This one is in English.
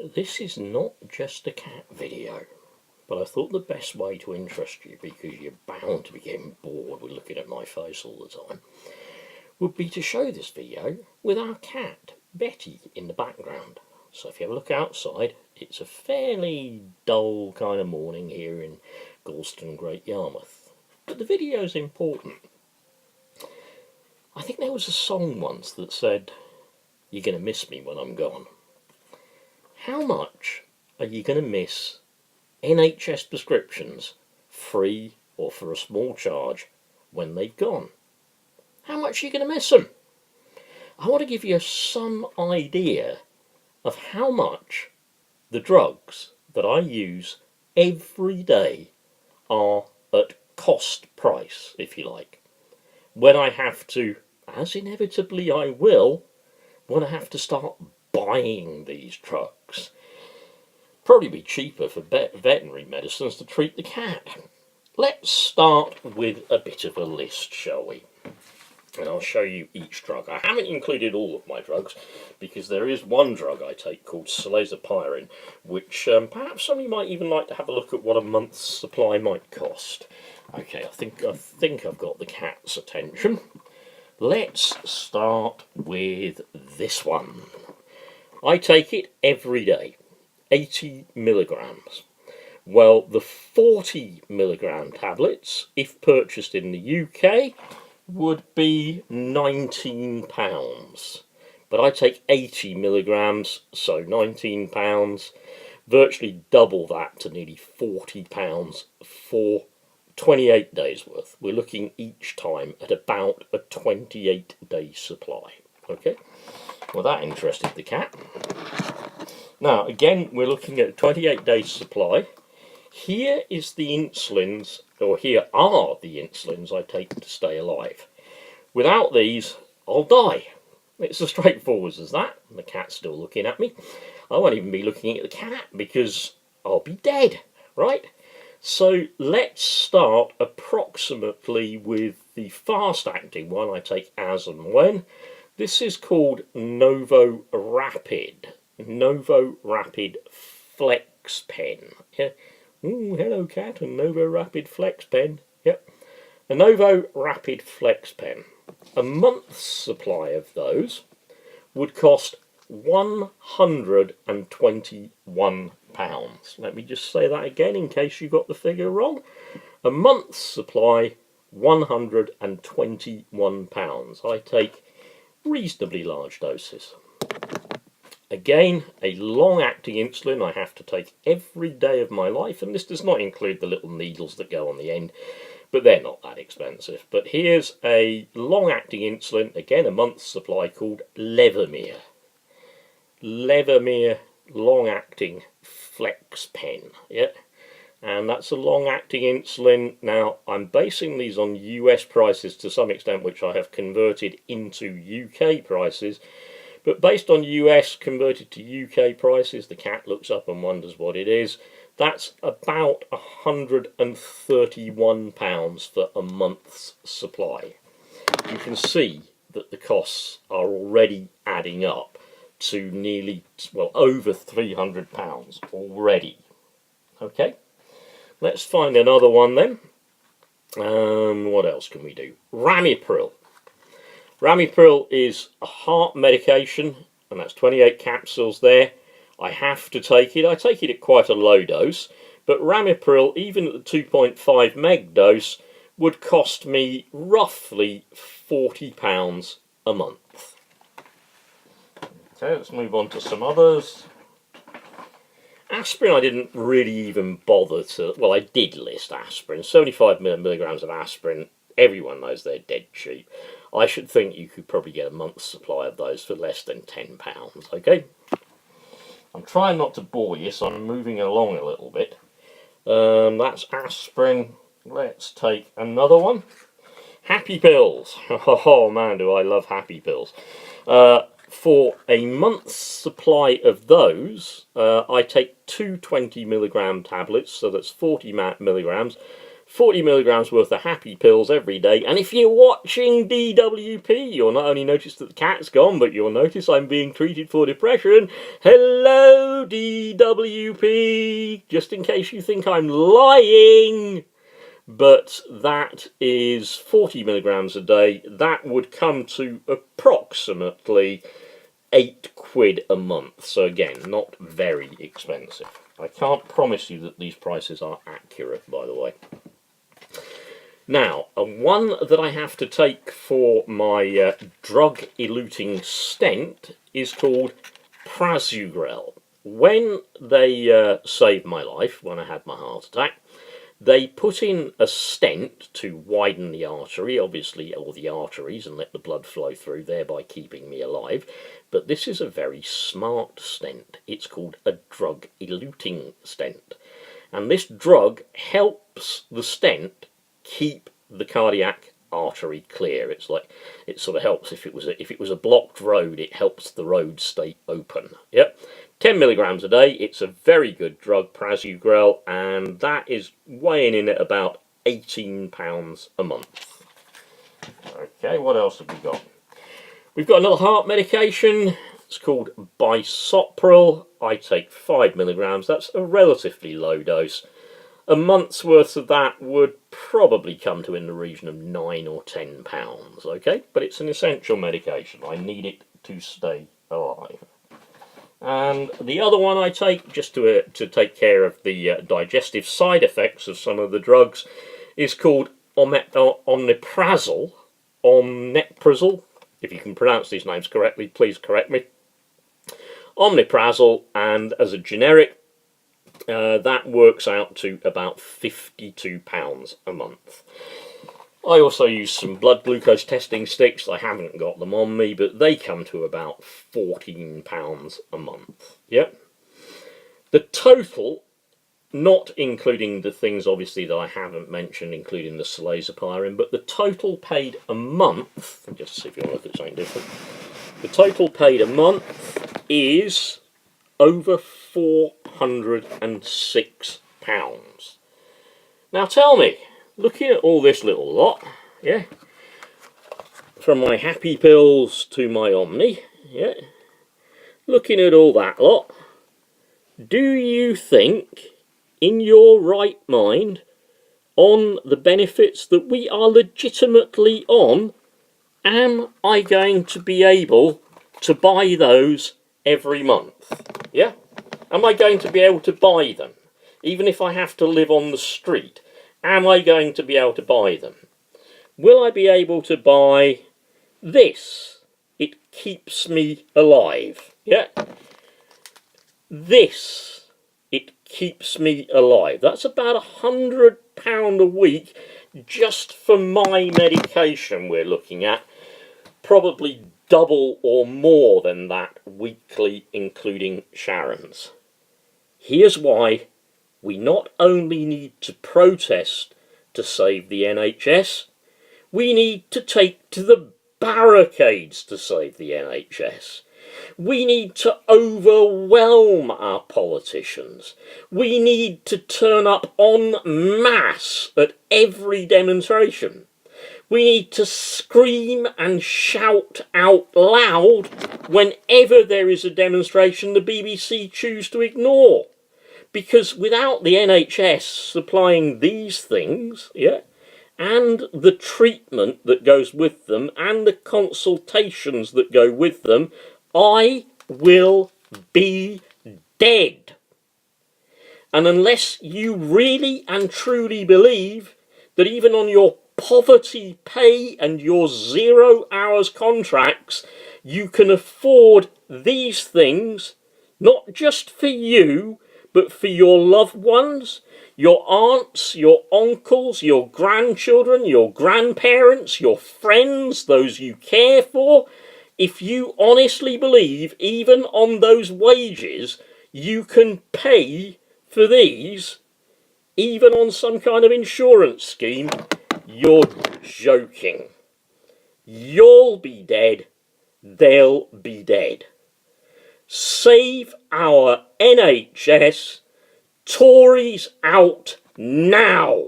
This is not just a cat video, but I thought the best way to interest you, because you're bound to be getting bored with looking at my face all the time, would be to show this video with our cat, Betty, in the background. So if you have a look outside, it's a fairly dull kind of morning here in Galston, Great Yarmouth. But the video's important. I think there was a song once that said, "You're going to miss me when I'm gone." How much are you going to miss NHS prescriptions, free or for a small charge, when they've gone? How much are you going to miss them? I want to give you some idea of how much the drugs that I use every day are at cost price, if you like. When I have to, as inevitably I will, when I have to start buying these drugs. Probably be cheaper for veterinary medicines to treat the cat. Let's start with a bit of a list, shall we? And I'll show you each drug. I haven't included all of my drugs because there is one drug I take called cilazapyrin, which perhaps somebody might even like to have a look at what a month's supply might cost. Okay, I think I've got the cat's attention. Let's start with this one. I take it every day, 80 milligrams. Well, the 40 milligram tablets, if purchased in the UK, would be £19. But I take 80 milligrams, so £19, virtually double that to nearly £40 for 28 days worth. We're looking each time at about a 28-day supply. Okay, well, that interested the cat. Now, again, we're looking at a 28-day supply. Here is the insulins, or here are the insulins I take to stay alive. Without these, I'll die. It's as straightforward as that. The cat's still looking at me. I won't even be looking at the cat because I'll be dead, right? So let's start approximately with the fast-acting one I take as and when. This is called Novo Rapid. Novo Rapid Flex Pen. Yeah. Ooh, hello cat, a Novo Rapid Flex Pen. Yep. A Novo Rapid Flex Pen. A month's supply of those would cost £121. Let me just say that again in case you got the figure wrong. A month's supply, £121. I take reasonably large doses. Again, a long-acting insulin I have to take every day of my life, and this does not include the little needles that go on the end, but they're not that expensive. But here's a long-acting insulin, again a month's supply, called Levemir. Levemir long-acting Flex Pen, yeah, and that's a long-acting insulin. Now, I'm basing these on US prices to some extent, which I have converted into UK prices. But based on US converted to UK prices, the cat looks up and wonders what it is. That's about £131 for a month's supply. You can see that the costs are already adding up to nearly, well, over £300 already. Okay, let's find another one then. What else can we do? Ramipril. Ramipril is a heart medication, and that's 28 capsules there. I have to take it. I take it at quite a low dose, but Ramipril, even at the 2.5 meg dose, would cost me roughly £40 a month. Okay, let's move on to some others. Aspirin I didn't really even bother to, well, I did list aspirin, 75 milligrams of aspirin. Everyone knows they're dead cheap. I should think you could probably get a month's supply of those for less than £10, okay? I'm trying not to bore you, so I'm moving along a little bit. That's aspirin. Let's take another one. Happy Pills. Oh man, do I love Happy Pills. For a month's supply of those, I take two 20 milligram tablets, so that's 40 milligrams, 40 milligrams worth of happy pills every day. And if you're watching DWP, you'll not only notice that the cat's gone, but you'll notice I'm being treated for depression. Hello, DWP! Just in case you think I'm lying. But that is 40 milligrams a day. That would come to approximately £8 a month. So again, not very expensive. I can't promise you that these prices are accurate, by the way. Now, one that I have to take for my drug-eluting stent is called prasugrel. When they saved my life, when I had my heart attack, they put in a stent to widen the artery, obviously, or the arteries, and let the blood flow through, thereby keeping me alive. But this is a very smart stent. It's called a drug-eluting stent. And this drug helps the stent keep the cardiac artery clear. It's like, it sort of helps if it was a blocked road, it helps the road stay open. Yep. 10 milligrams a day. It's a very good drug, prasugrel, and that is weighing in at about £18 a month. Okay, what else have we got? We've got another heart medication. It's called bisoprolol. I take 5 milligrams. That's a relatively low dose. A month's worth of that would probably come to in the region of £9 or £10, okay? But it's an essential medication. I need it to stay alive. And the other one I take, just to take care of the digestive side effects of some of the drugs, is called omeprazole. Omeprazole. If you can pronounce these names correctly, please correct me. Omeprazole, and as a generic, that works out to about £52 a month. I also use some blood glucose testing sticks. I haven't got them on me, but they come to about £14 a month. Yep. The total, not including the things obviously that I haven't mentioned, including the cilazapyrin, but the total paid a month, just to see if you want to look at something different, the total paid a month is over £406. Now tell me, looking at all this little lot, yeah, from my happy pills to my Omni, yeah, looking at all that lot, do you think, in your right mind, on the benefits that we are legitimately on, am I going to be able to buy those every month? Yeah? Am I going to be able to buy them? Even if I have to live on the street, am I going to be able to buy them? Will I be able to buy this? It keeps me alive. Yeah? This. It keeps me alive. That's about £100 a week just for my medication we're looking at. Probably double or more than that weekly, including Sharon's. Here's why we not only need to protest to save the NHS, we need to take to the barricades to save the NHS. We need to overwhelm our politicians. We need to turn up en masse at every demonstration. We need to scream and shout out loud whenever there is a demonstration the BBC choose to ignore. Because without the NHS supplying these things, yeah, and the treatment that goes with them, and the consultations that go with them, I will be dead. And unless you really and truly believe that even on your poverty pay and your 0 hours contracts, you can afford these things, not just for you, but for your loved ones, your aunts, your uncles, your grandchildren, your grandparents, your friends, those you care for, if you honestly believe, even on those wages, you can pay for these, even on some kind of insurance scheme, you're joking. You'll be dead, they'll be dead. Save our NHS. Tories out now.